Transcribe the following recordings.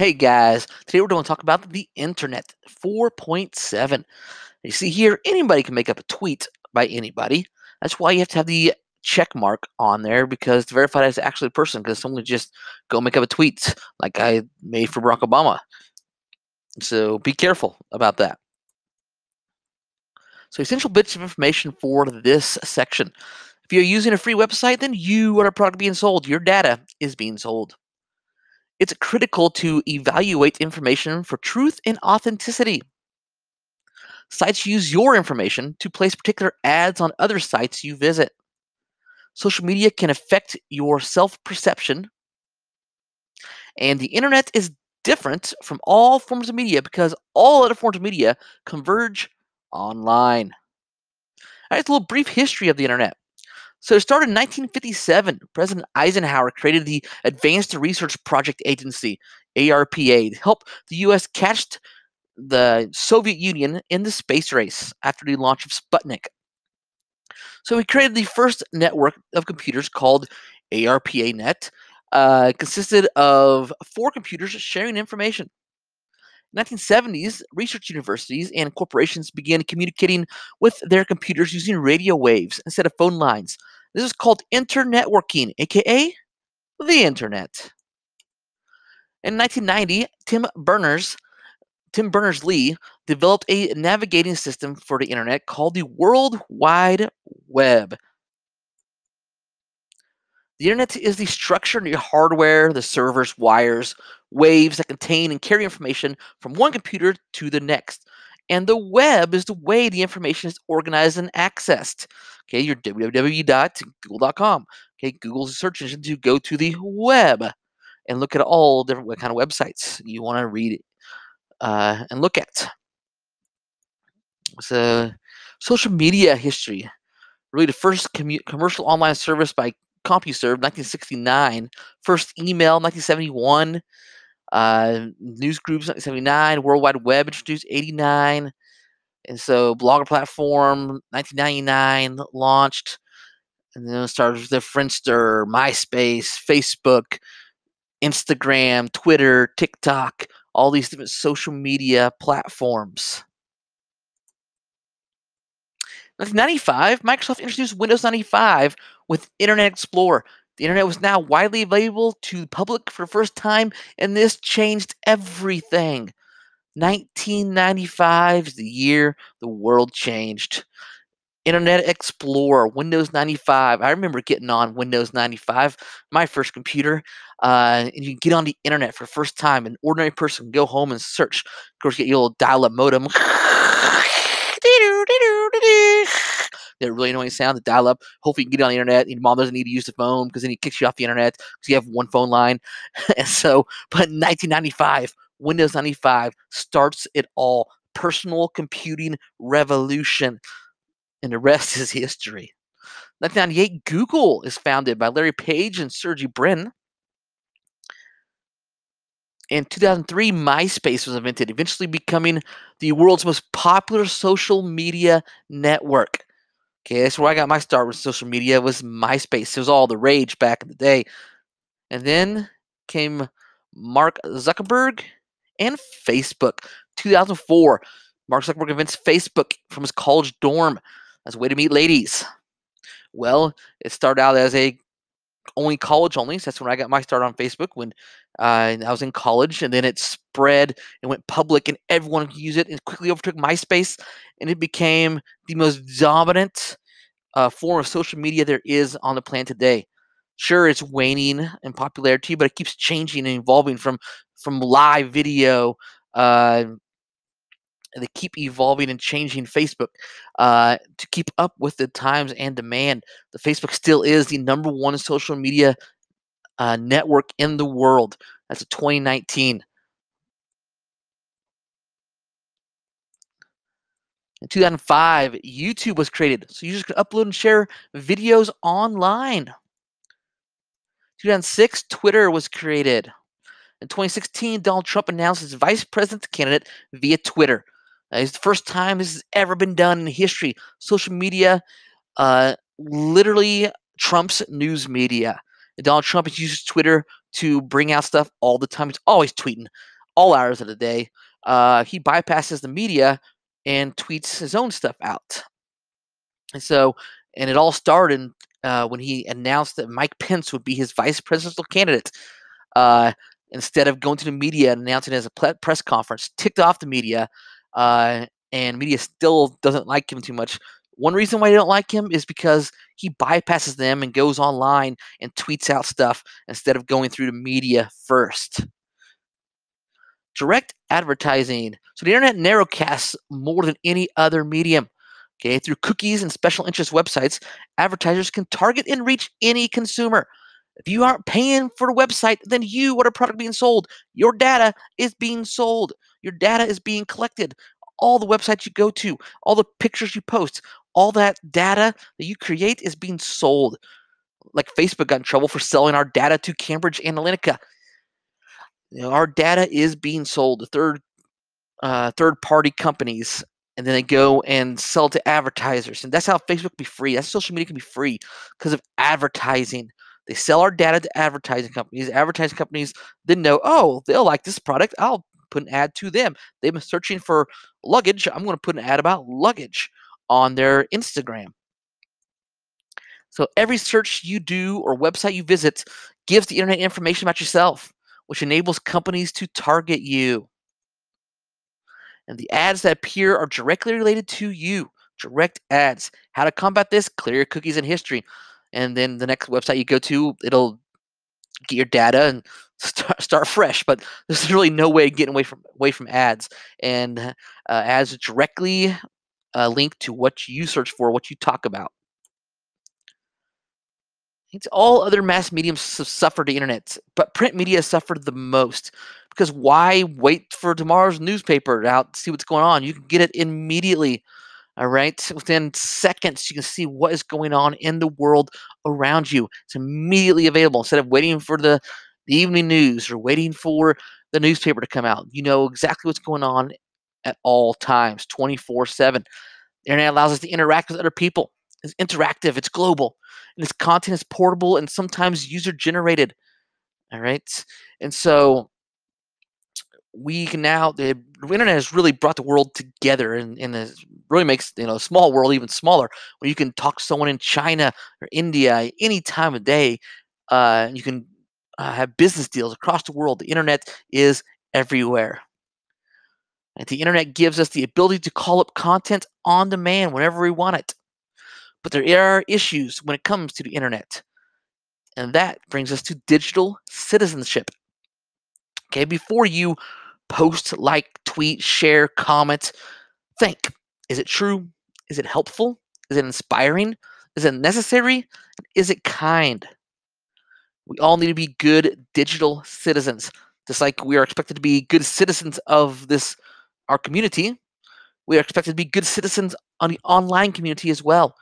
Hey guys, today we're going to talk about the internet 4.7. You see here, anybody can make up a tweet by anybody. That's why you have to have the check mark on there because to verify that it's actually a person because someone could just go make up a tweet like I made for Barack Obama. So be careful about that. So essential bits of information for this section. If you're using a free website, then you are a product being sold. Your data is being sold. It's critical to evaluate information for truth and authenticity. Sites use your information to place particular ads on other sites you visit. Social media can affect your self perception, and the internet is different from all forms of media because all other forms of media converge online. All right, it's a little brief history of the internet. So it started in 1957. President Eisenhower created the Advanced Research Project Agency, ARPA, to help the U.S. catch the Soviet Union in the space race after the launch of Sputnik. So he created the first network of computers called ARPANET. It consisted of 4 computers sharing information. In the 1970s, research universities and corporations began communicating with their computers using radio waves instead of phone lines. This is called internetworking, aka the internet. In 1990, Tim Berners-Lee developed a navigating system for the internet called the World Wide Web. The internet is the structure and the hardware, the servers, wires, waves that contain and carry information from one computer to the next. And the web is the way the information is organized and accessed. Okay, your www.google.com. Okay, Google's a search engine to go to the web and look at all different kind of websites you want to read and look at. So, social media history. Really, the first commercial online service by CompuServe, 1969. First email, 1971. News groups, 1979. World Wide Web introduced, 89. And so, Blogger platform, 1999, launched. And then it started with the Friendster, MySpace, Facebook, Instagram, Twitter, TikTok, all these different social media platforms. 1995, Microsoft introduced Windows 95 with Internet Explorer. The internet was now widely available to the public for the first time, and this changed everything. 1995 is the year the world changed. Internet Explorer, Windows 95. I remember getting on Windows 95, my first computer, and you can get on the internet for the first time. An ordinary person can go home and search. Of course, you get your little dial-up modem. That really annoying sound, the dial-up. Hopefully, you can get on the internet. Your mom doesn't need to use the phone because then he kicks you off the internet because you have one phone line. And so, but in 1995, Windows 95 starts it all. Personal computing revolution. And the rest is history. 1998, Google is founded by Larry Page and Sergey Brin. In 2003, MySpace was invented, eventually becoming the world's most popular social media network. Okay, that's where I got my start with social media, was MySpace. It was all the rage back in the day. And then came Mark Zuckerberg and Facebook. 2004, Mark Zuckerberg invents Facebook from his college dorm as a way to meet ladies. Well, it started out as a only college only. So that's when I got my start on Facebook when I was in college, and then it spread and went public, and everyone could use it. And quickly overtook MySpace, and it became the most dominant form of social media there is on the planet today. Sure, it's waning in popularity, but it keeps changing and evolving from live video. They keep evolving and changing Facebook to keep up with the times and demand. The Facebook still is the #1 social media network in the world. That's a 2019. In 2005, YouTube was created, so users could upload and share videos online. 2006, Twitter was created. In 2016, Donald Trump announced his vice president candidate via Twitter. It's the first time this has ever been done in history. Social media literally trumps news media. Donald Trump uses Twitter to bring out stuff all the time. He's always tweeting, all hours of the day. He bypasses the media and tweets his own stuff out. And it all started when he announced that Mike Pence would be his vice presidential candidate. Uh, Instead of going to the media and announcing it as a press conference, ticked off the media, and media still doesn't like him too much. One reason why they don't like him is because he bypasses them and goes online and tweets out stuff instead of going through the media first. Direct advertising. So the internet narrowcasts more than any other medium. Okay, through cookies and special interest websites, advertisers can target and reach any consumer. If you aren't paying for the website, then you are the product being sold. Your data is being sold. Your data is being collected. All the websites you go to, all the pictures you post, all that data that you create is being sold. Like Facebook got in trouble for selling our data to Cambridge Analytica. Our data is being sold to third-party companies, and then they go and sell to advertisers. And that's how Facebook can be free. That's social media can be free because of advertising. They sell our data to advertising companies. Advertising companies then know, oh, they'll like this product. I'll put an ad to them. They've been searching for luggage. I'm going to put an ad about luggage on their Instagram. So every search you do or website you visit gives the internet information about yourself, which enables companies to target you. And the ads that appear are directly related to you. Direct ads. How to combat this? Clear your cookies and history. And then the next website you go to, it'll get your data and start fresh. But there's really no way of getting away from ads. And ads directly link to what you search for, what you talk about. It's all other mass mediums suffer the internet, but print media suffered the most. Because why wait for tomorrow's newspaper out to see what's going on? You can get it immediately. All right. Within seconds, you can see what is going on in the world around you. It's immediately available instead of waiting for the evening news or waiting for the newspaper to come out. You know exactly what's going on at all times, 24/7. The internet allows us to interact with other people. It's interactive, it's global, and its content is portable and sometimes user-generated. All right. And so we can now the internet has really brought the world together and really makes a small world even smaller when you can talk to someone in China or India any time of day. You can have business deals across the world. The internet is everywhere. And the internet gives us the ability to call up content on demand whenever we want it. But there are issues when it comes to the internet. And that brings us to digital citizenship. Okay, before you post, like, tweet, share, comment, think. Is it true? Is it helpful? Is it inspiring? Is it necessary? Is it kind? We all need to be good digital citizens. Just like we are expected to be good citizens of our community, we are expected to be good citizens on the online community as well.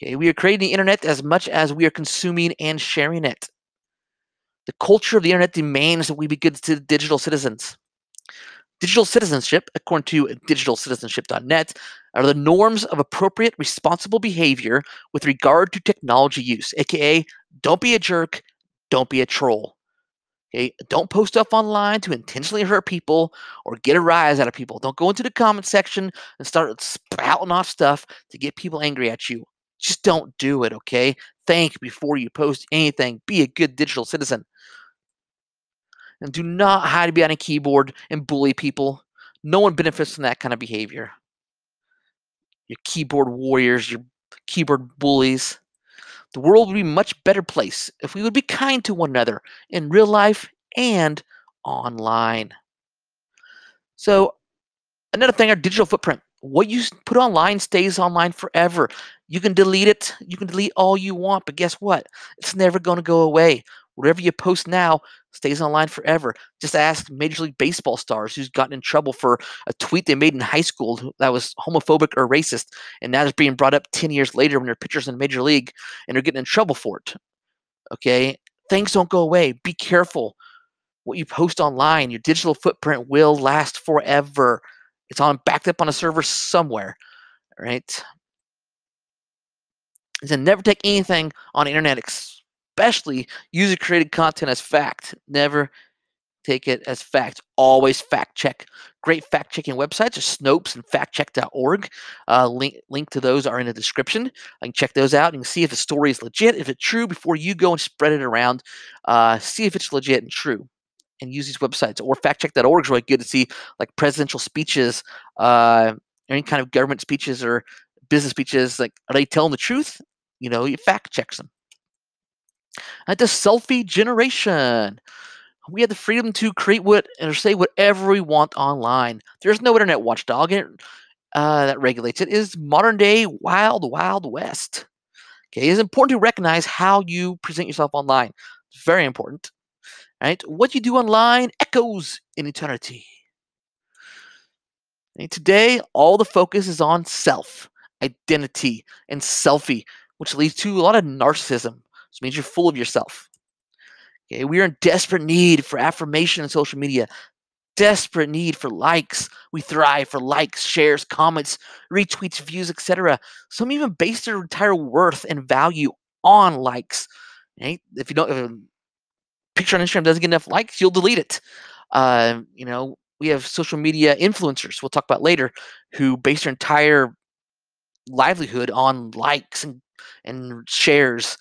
Okay, we are creating the internet as much as we are consuming and sharing it. The culture of the internet demands that we be good digital citizens. Digital citizenship, according to digitalcitizenship.net, are the norms of appropriate, responsible behavior with regard to technology use, aka don't be a jerk, don't be a troll. Okay, don't post stuff online to intentionally hurt people or get a rise out of people. Don't go into the comment section and start spouting off stuff to get people angry at you. Just don't do it, okay? Think before you post anything. Be a good digital citizen. And do not hide behind a keyboard and bully people. No one benefits from that kind of behavior. Your keyboard warriors, your keyboard bullies. The world would be a much better place if we would be kind to one another in real life and online. So, another thing, our digital footprint. What you put online stays online forever. You can delete it. You can delete all you want, but guess what? It's never going to go away. Whatever you post now stays online forever. Just ask Major League Baseball stars who's gotten in trouble for a tweet they made in high school that was homophobic or racist, and now it's being brought up 10 years later when they're pitchers in Major League, and they're getting in trouble for it. Okay? Things don't go away. Be careful. What you post online, your digital footprint will last forever. It's backed up on a server somewhere, right? And then never take anything on the internet especially user-created content as fact. Never take it as fact. Always fact check. Great fact checking websites are Snopes and factcheck.org. Link to those are in the description. I can check those out and see if the story is legit, if it's true, before you go and spread it around. See if it's legit and true, and use these websites. Or factcheck.org is really good to see like presidential speeches, any kind of government speeches or business speeches. Like, are they telling the truth? You fact checks them. The selfie generation. We have the freedom to create or say whatever we want online. There's no internet watchdog that regulates it. It is modern day wild, wild west. Okay, it's important to recognize how you present yourself online. It's very important. Right? What you do online echoes in eternity. And today, all the focus is on self, identity, and selfie, which leads to a lot of narcissism. Which means you're full of yourself. Okay, we are in desperate need for affirmation in social media. Desperate need for likes. We thrive for likes, shares, comments, retweets, views, etc. Some even base their entire worth and value on likes. Right? If a picture on Instagram doesn't get enough likes, you'll delete it. We have social media influencers we'll talk about later who base their entire livelihood on likes and shares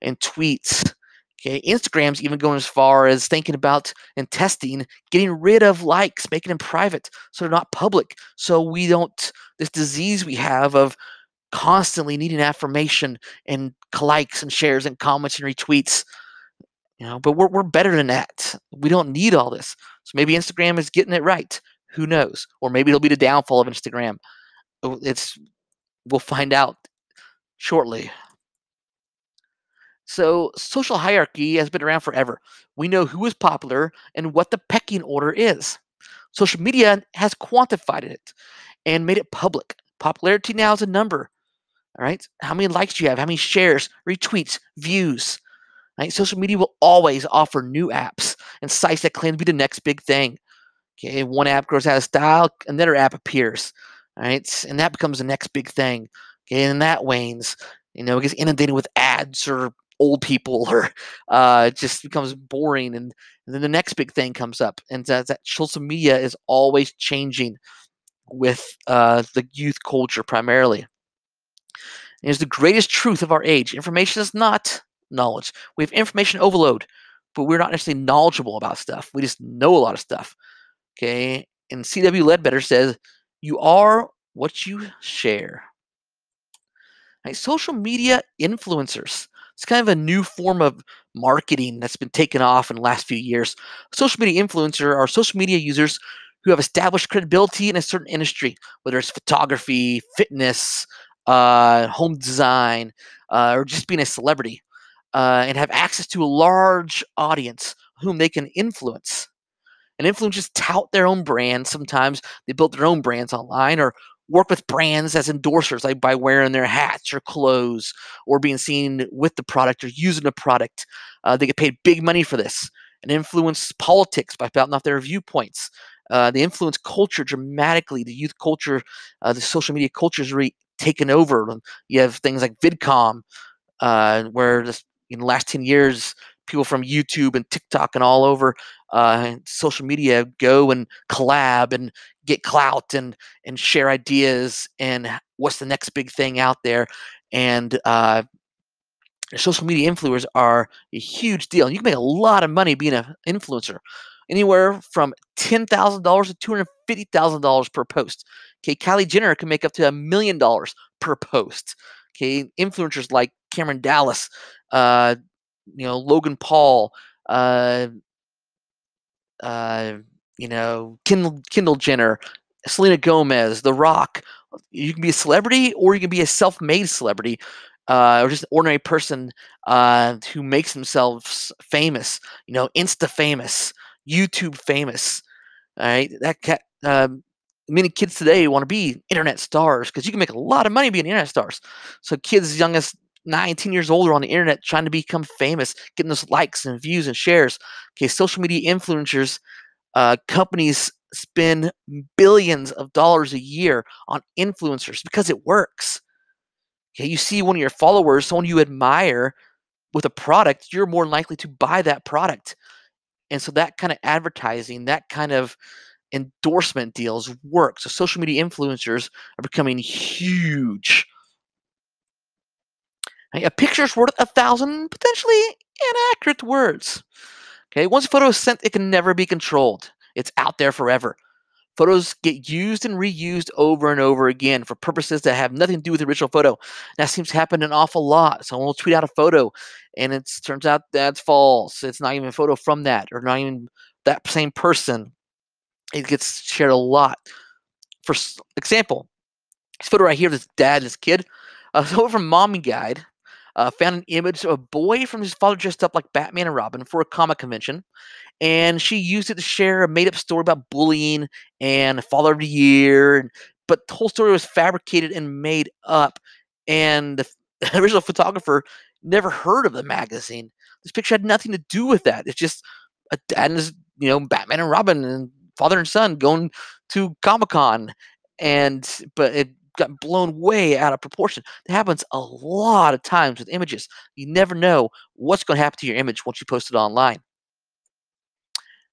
and tweets. Okay, Instagram's even going as far as thinking about and testing getting rid of likes, making them private so they're not public. So we don't, this disease we have of constantly needing affirmation and likes and shares and comments and retweets. But we're better than that. We don't need all this. So maybe Instagram is getting it right. Who knows? Or maybe it'll be the downfall of Instagram. We'll find out shortly. So social hierarchy has been around forever. We know who is popular and what the pecking order is. Social media has quantified it and made it public. Popularity now is a number. All right. How many likes do you have? How many shares, retweets, views? Right? Social media will always offer new apps and sites that claim to be the next big thing. Okay, one app grows out of style, another app appears. All right, and that becomes the next big thing. Okay, and that wanes. It gets inundated with ads or old people, or it just becomes boring, and then the next big thing comes up. And that social media is always changing with the youth culture primarily. It is the greatest truth of our age. Information is not knowledge. We have information overload, but we're not necessarily knowledgeable about stuff. We just know a lot of stuff. Okay, and C.W. Ledbetter says, "You are what you share." Right? Social media influencers. It's kind of a new form of marketing that's been taken off in the last few years. Social media influencer are social media users who have established credibility in a certain industry, whether it's photography, fitness, home design, or just being a celebrity, and have access to a large audience whom they can influence. And influencers tout their own brands. Sometimes they build their own brands online or work with brands as endorsers, like by wearing their hats or clothes or being seen with the product or using the product. They get paid big money for this and influence politics by spouting off their viewpoints. They influence culture dramatically. The youth culture, the social media culture is really taken over. You have things like VidCom, where in the last 10 years, people from YouTube and TikTok and all over social media go and collab and get clout and share ideas and what's the next big thing out there. And social media influencers are a huge deal. And you can make a lot of money being an influencer, anywhere from $10,000 to $250,000 per post. Okay, Kylie Jenner can make up to $1 million per post. Okay, influencers like Cameron Dallas, Logan Paul, Kendall Jenner, Selena Gomez, The Rock. You can be a celebrity, or you can be a self-made celebrity, or just an ordinary person who makes themselves famous. Insta famous, YouTube famous. All right, many kids today want to be internet stars because you can make a lot of money being internet stars. So kids as young as 19 years old are on the internet trying to become famous, getting those likes and views and shares. Okay, social media influencers, companies spend billions of dollars a year on influencers because it works. Okay, you see one of your followers, someone you admire, with a product, you're more likely to buy that product. And so that kind of advertising, that kind of endorsement deals work. So social media influencers are becoming huge. Right? A picture's worth 1,000 potentially inaccurate words. Okay, once a photo is sent, it can never be controlled. It's out there forever. Photos get used and reused over and over again for purposes that have nothing to do with the original photo. That seems to happen an awful lot. Someone will tweet out a photo, and it turns out that's false. It's not even a photo from that, or not even that same person. It gets shared a lot. For example, this photo right here, this dad and this kid. So from Mommy Guide, found an image of a boy from his father dressed up like Batman and Robin for a comic convention, and she used it to share a made-up story about bullying and Father of the Year. But the whole story was fabricated and made up, and the original photographer never heard of the magazine. This picture had nothing to do with that. It's just a dad and his, Batman and Robin and father and son going to Comic-Con, but it got blown way out of proportion. It happens a lot of times with images. You never know what's going to happen to your image once you post it online.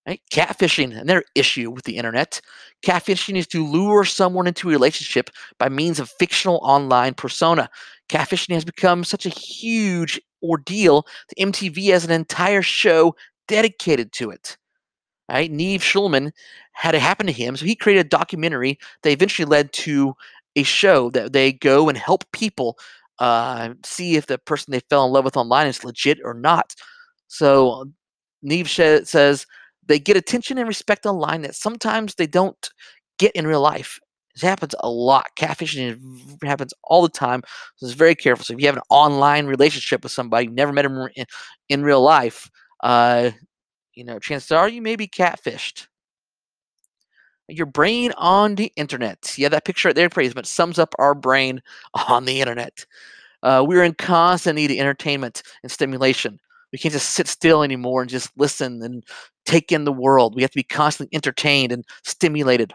Right? Catfishing, another issue with the internet. Catfishing is to lure someone into a relationship by means of fictional online persona. Catfishing has become such a huge ordeal that MTV has an entire show dedicated to it. Right? Neve Schulman had it happen to him, so he created a documentary that eventually led to a show that they go and help people see if the person they fell in love with online is legit or not. So Neve says they get attention and respect online that sometimes they don't get in real life. This happens a lot. Catfishing happens all the time. So it's very careful. So if you have an online relationship with somebody, you've never met them in real life, chances are you may be catfished. Your brain on the internet. Yeah, that picture right there pretty much sums up our brain on the internet. We're in constant need of entertainment and stimulation. We can't just sit still anymore and just listen and take in the world. We have to be constantly entertained and stimulated.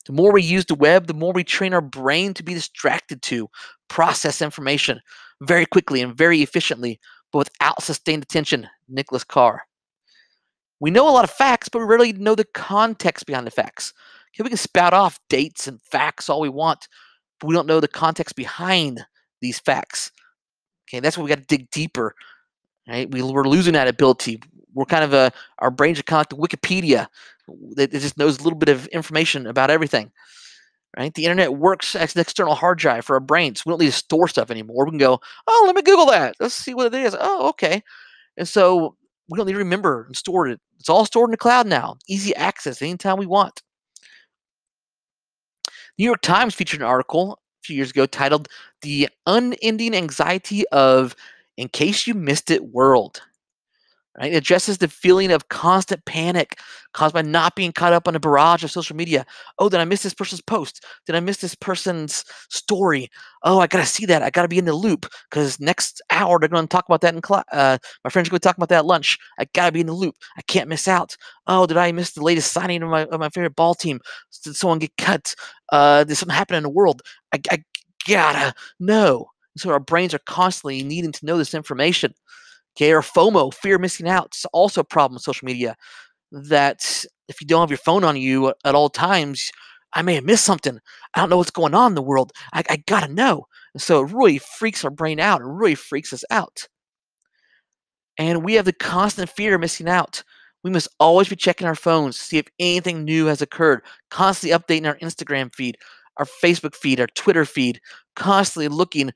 The more we use the web, the more we train our brain to be distracted to process information very quickly and very efficiently, but without sustained attention. Nicholas Carr. We know a lot of facts, but we rarely know the context behind the facts. Okay, we can spout off dates and facts all we want, but we don't know the context behind these facts. Okay, that's why we got to dig deeper. Right? We're losing that ability. We're kind of our brains are kind of like the Wikipedia. It just knows a little bit of information about everything. Right? The internet works as an external hard drive for our brains. We don't need to store stuff anymore. We can go, oh, let me Google that. Let's see what it is. Oh, okay. And so we don't need to remember and store it. It's all stored in the cloud now. Easy access anytime we want. New York Times featured an article a few years ago titled "The Unending Anxiety of In Case You Missed It World." Right? It addresses the feeling of constant panic caused by not being caught up on a barrage of social media. Oh, did I miss this person's post? Did I miss this person's story? Oh, I got to see that. I got to be in the loop because next hour they're going to talk about that in class. My friends are going to talk about that at lunch. I got to be in the loop. I can't miss out. Oh, did I miss the latest signing of my favorite ball team? Did someone get cut? Did something happen in the world? I gotta know. So our brains are constantly needing to know this information. Okay, or FOMO, fear of missing out. It's also a problem with social media that if you don't have your phone on you at all times, I may have missed something. I don't know what's going on in the world. I got to know. And so it really freaks our brain out. It really freaks us out. And we have the constant fear of missing out. We must always be checking our phones to see if anything new has occurred, constantly updating our Instagram feed, our Facebook feed, our Twitter feed, constantly looking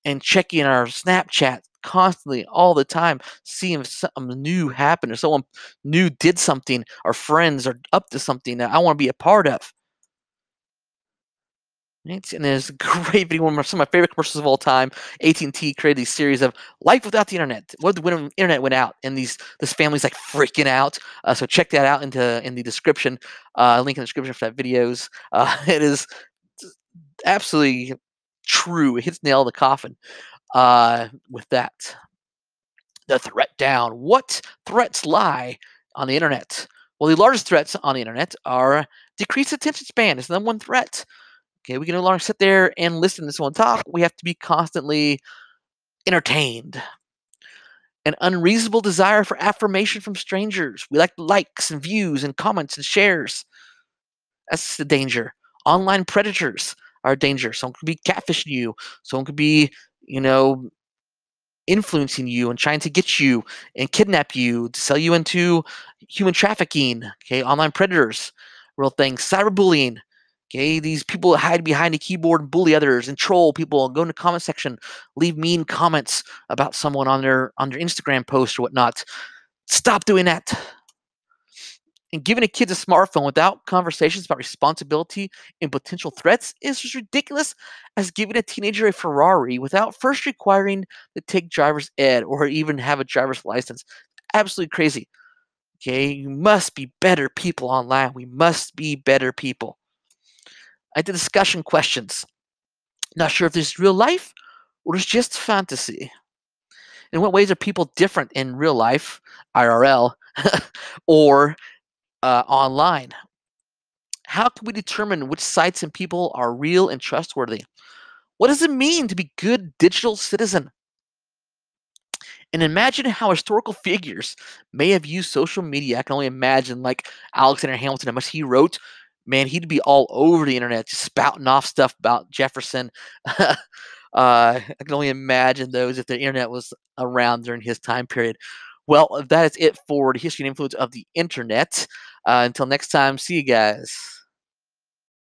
and checking our Snapchat, constantly all the time, seeing if something new happened or someone new did something, our friends are up to something that I want to be a part of. Right? And there's a great video, one of some of my favorite commercials of all time. AT&T created these series of life without the internet. What when the internet went out, and this family's like freaking out. So check that out in the description. Link in the description for that videos. It is absolutely true. It hits nail in the coffin with that. The threat down. What threats lie on the internet? Well, the largest threats on the internet are decreased attention span. It's the number one threat. Okay, we can no longer sit there and listen to someone talk. We have to be constantly entertained. An unreasonable desire for affirmation from strangers. We like likes and views and comments and shares. That's the danger. Online predators are a danger. Someone could be catfishing you. Someone could be, you know, influencing you and trying to get you and kidnap you to sell you into human trafficking. Okay, online predators, real thing. Cyberbullying. Okay, these people hide behind a keyboard and bully others and troll people and go in the comment section, leave mean comments about someone on their Instagram post or whatnot. Stop doing that. And giving a kid a smartphone without conversations about responsibility and potential threats is as ridiculous as giving a teenager a Ferrari without first requiring to take driver's ed or even have a driver's license. Absolutely crazy. Okay, you must be better people online. We must be better people. I did discussion questions. Not sure if this is real life or it's just fantasy. In what ways are people different in real life, IRL, or online? How can we determine which sites and people are real and trustworthy? What does it mean to be a good digital citizen? And imagine how historical figures may have used social media. I can only imagine, like Alexander Hamilton, how much he wrote. Man, he'd be all over the internet, just spouting off stuff about Jefferson. I can only imagine those if the internet was around during his time period. Well, that is it for the history and influence of the internet. Until next time, see you guys.